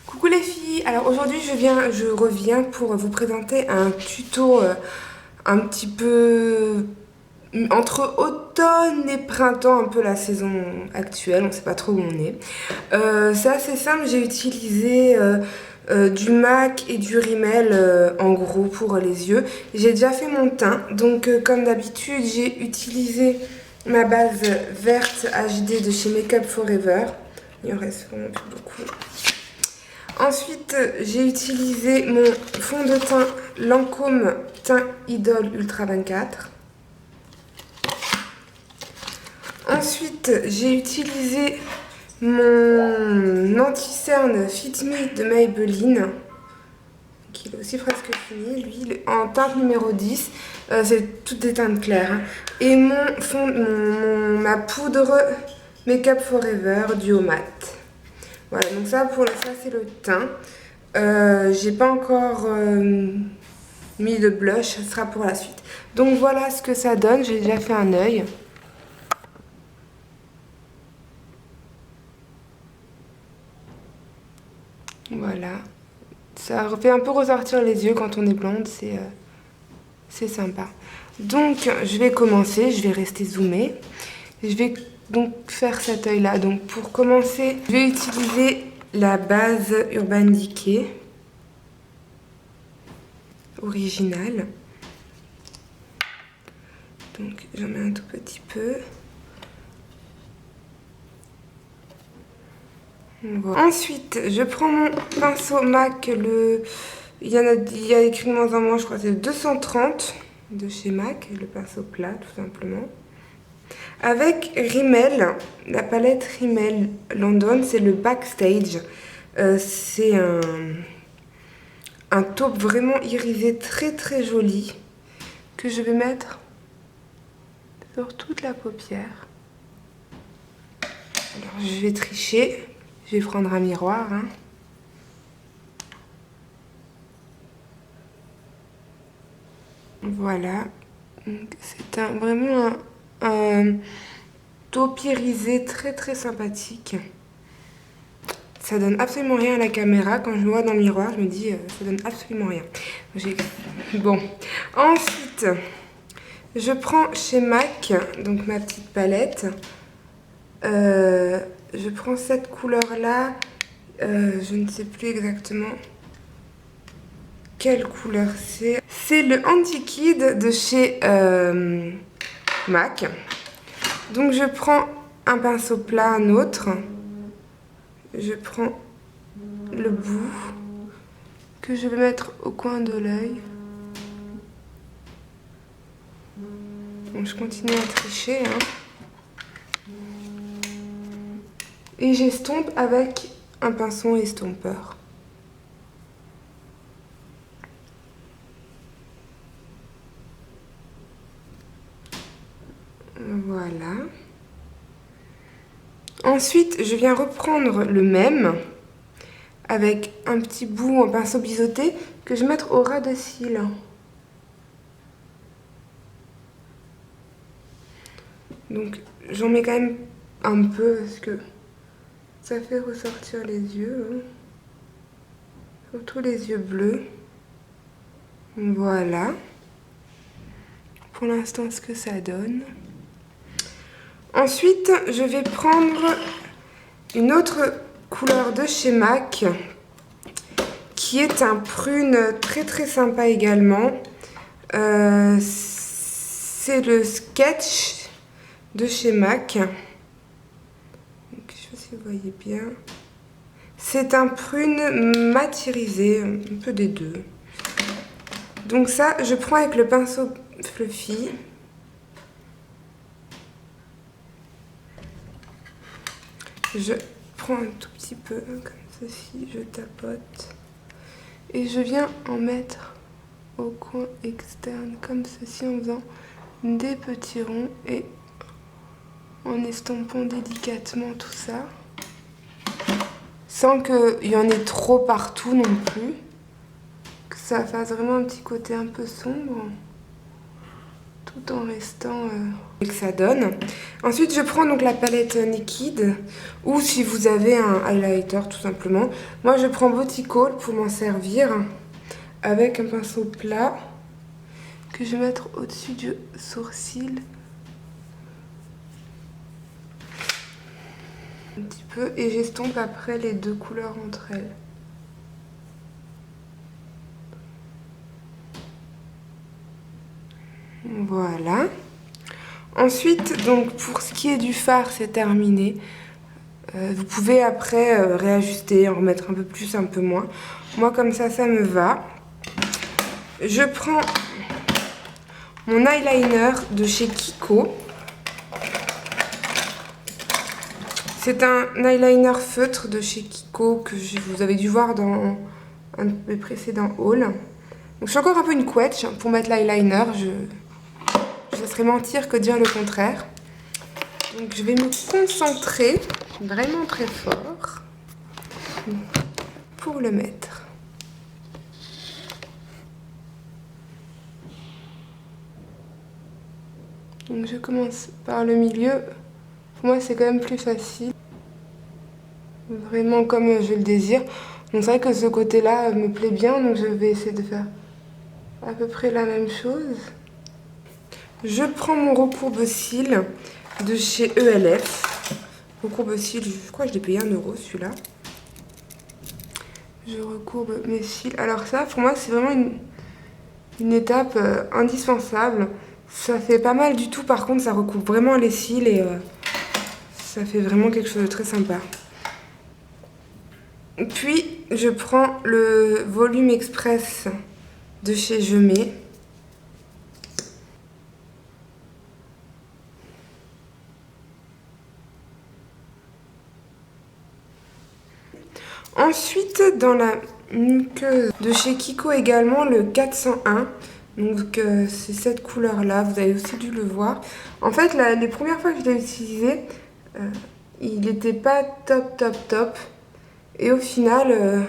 Coucou les filles, alors aujourd'hui je reviens pour vous présenter un tuto un petit peu entre automne et printemps, un peu la saison actuelle, on sait pas trop où on est. C'est assez simple, j'ai utilisé du MAC et du Rimmel en gros pour les yeux. J'ai déjà fait mon teint, donc comme d'habitude j'ai utilisé ma base verte HD de chez Make Up Forever. Il en reste vraiment plus beaucoup. Ensuite, j'ai utilisé mon fond de teint Lancôme Teint Idol Ultra 24. Ensuite, j'ai utilisé mon anti-cerne Fit Me de Maybelline, qui est aussi presque fini, lui, en teinte numéro 10. C'est toutes des teintes claires. Hein. Et ma poudre Make Up Forever Duo Matte. Voilà, donc ça c'est le teint. J'ai pas encore mis de blush, ce sera pour la suite. Donc voilà ce que ça donne, j'ai déjà fait un œil. Voilà, ça fait un peu ressortir les yeux quand on est blonde, c'est sympa. Donc je vais commencer, je vais rester zoomée. Je vais donc faire cet œil là. Donc pour commencer, je vais utiliser la base Urban Decay originale. Donc j'en mets un tout petit peu. Voilà. Ensuite, je prends mon pinceau MAC, il y a écrit de moins en moins, je crois que c'est le 230 de chez MAC, le pinceau plat tout simplement. Avec Rimmel, la palette Rimmel London, c'est le Backstage. C'est un taupe vraiment irisé très très joli que je vais mettre sur toute la paupière. Alors je vais tricher. Je vais prendre un miroir. Hein. Voilà. C'est vraiment un taupe irisé très très sympathique. Ça donne absolument rien à la caméra. Quand je me vois dans le miroir, je me dis ça donne absolument rien. Bon. Ensuite, je prends chez MAC, donc ma petite palette. Je prends cette couleur-là. Je ne sais plus exactement quelle couleur c'est. C'est le Anti-Kid de chez MAC. Donc je prends un pinceau plat, un autre. Je prends le bout que je vais mettre au coin de l'œil. Bon, je continue à tricher. Hein. Et j'estompe avec un pinceau estompeur. Voilà. Ensuite, je viens reprendre le même avec un petit bout en pinceau biseauté que je vais mettre au ras de cils. Donc, j'en mets quand même un peu parce que ça fait ressortir les yeux, hein. Surtout les yeux bleus. Voilà. Pour l'instant, ce que ça donne. Ensuite, je vais prendre une autre couleur de chez MAC qui est un prune très très sympa également. C'est le Sketch de chez MAC. Donc, je ne sais pas si vous voyez bien. C'est un prune mat irisé, un peu des deux. Donc ça, je prends avec le pinceau Fluffy. Je prends un tout petit peu comme ceci, je tapote. Et je viens en mettre au coin externe comme ceci en faisant des petits ronds et en estompant délicatement tout ça. Sans qu'il y en ait trop partout non plus. Que ça fasse vraiment un petit côté un peu sombre. Tout tout en restant que ça donne. Ensuite, je prends donc la palette Naked, ou si vous avez un highlighter tout simplement. Moi, je prends Boticall pour m'en servir avec un pinceau plat que je vais mettre au-dessus du sourcil. Un petit peu, et j'estompe après les deux couleurs entre elles. Voilà. Ensuite, donc pour ce qui est du fard, c'est terminé. Vous pouvez après réajuster, en remettre un peu plus, un peu moins. Moi, comme ça me va. Je prends mon eyeliner de chez Kiko. C'est un eyeliner feutre de chez Kiko que vous avez dû voir dans un de mes précédents hauls. Donc, je suis encore un peu une couette pour mettre l'eyeliner. Ça serait mentir que dire le contraire. Donc je vais me concentrer vraiment très fort pour le mettre. Donc je commence par le milieu. Pour moi c'est quand même plus facile. Vraiment comme je le désire. Donc c'est vrai que ce côté-là me plaît bien. Donc je vais essayer de faire à peu près la même chose. Je prends mon recourbe-cils de chez ELF. Recourbe-cils, je crois que je l'ai payé 1 € celui-là. Je recourbe mes cils. Alors ça, pour moi, c'est vraiment une étape indispensable. Ça fait pas mal du tout, par contre, ça recouvre vraiment les cils et ça fait vraiment quelque chose de très sympa. Puis, je prends le volume express de chez Je Mets. Ensuite, dans la muqueuse de chez Kiko également, le 401. Donc, c'est cette couleur-là. Vous avez aussi dû le voir. En fait, les premières fois que je l'ai utilisé, il n'était pas top. Et au final,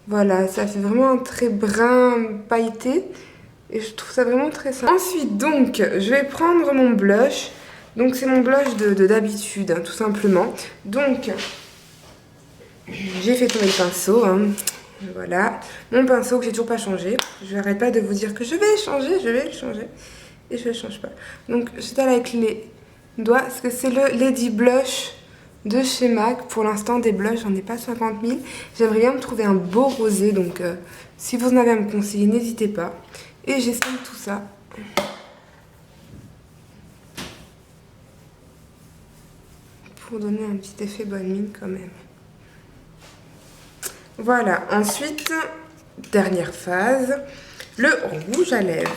voilà, ça fait vraiment un trait brun pailleté. Et je trouve ça vraiment très sympa. Ensuite, donc, je vais prendre mon blush. Donc, c'est mon blush d'habitude, hein, tout simplement. Donc, j'ai fait tomber le pinceau, hein. Voilà, mon pinceau que j'ai toujours pas changé. Je n'arrête pas de vous dire que je vais le changer. Et je ne le change pas. Donc, j'étale avec les doigts, parce que c'est le Lady Blush de chez MAC. Pour l'instant, des blushs, j'en ai pas 50 000. J'aimerais bien me trouver un beau rosé, donc si vous en avez à me conseiller, n'hésitez pas. Et j'estompe tout ça. Pour donner un petit effet bonne mine quand même. Voilà, ensuite, dernière phase, le rouge à lèvres.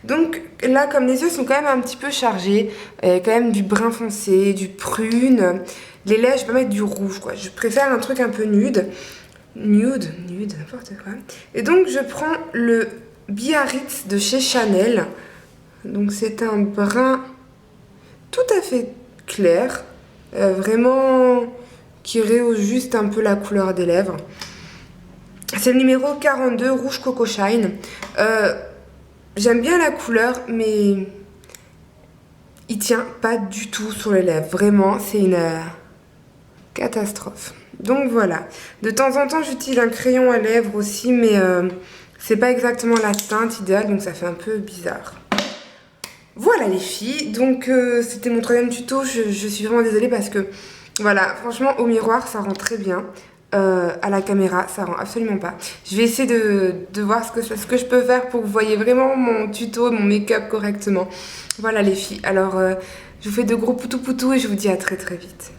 Donc là, comme les yeux sont quand même un petit peu chargés, quand même du brun foncé, du prune, les lèvres, je vais pas mettre du rouge, quoi. Je préfère un truc un peu nude, n'importe quoi. Et donc, je prends le Biarritz de chez Chanel. Donc, c'est un brun tout à fait clair, vraiment qui rehausse juste un peu la couleur des lèvres. C'est le numéro 42, Rouge Coco Shine. J'aime bien la couleur, mais il tient pas du tout sur les lèvres. Vraiment, c'est une catastrophe. Donc voilà. De temps en temps, j'utilise un crayon à lèvres aussi, mais c'est pas exactement la teinte idéale, donc ça fait un peu bizarre. Voilà les filles, donc c'était mon 3e tuto. Je suis vraiment désolée parce que, voilà, franchement, au miroir, ça rend très bien. À la caméra, ça rend absolument pas. Je vais essayer de voir ce que je peux faire pour que vous voyez vraiment mon tuto, mon make-up correctement. Voilà les filles, alors je vous fais de gros poutou et je vous dis à très vite.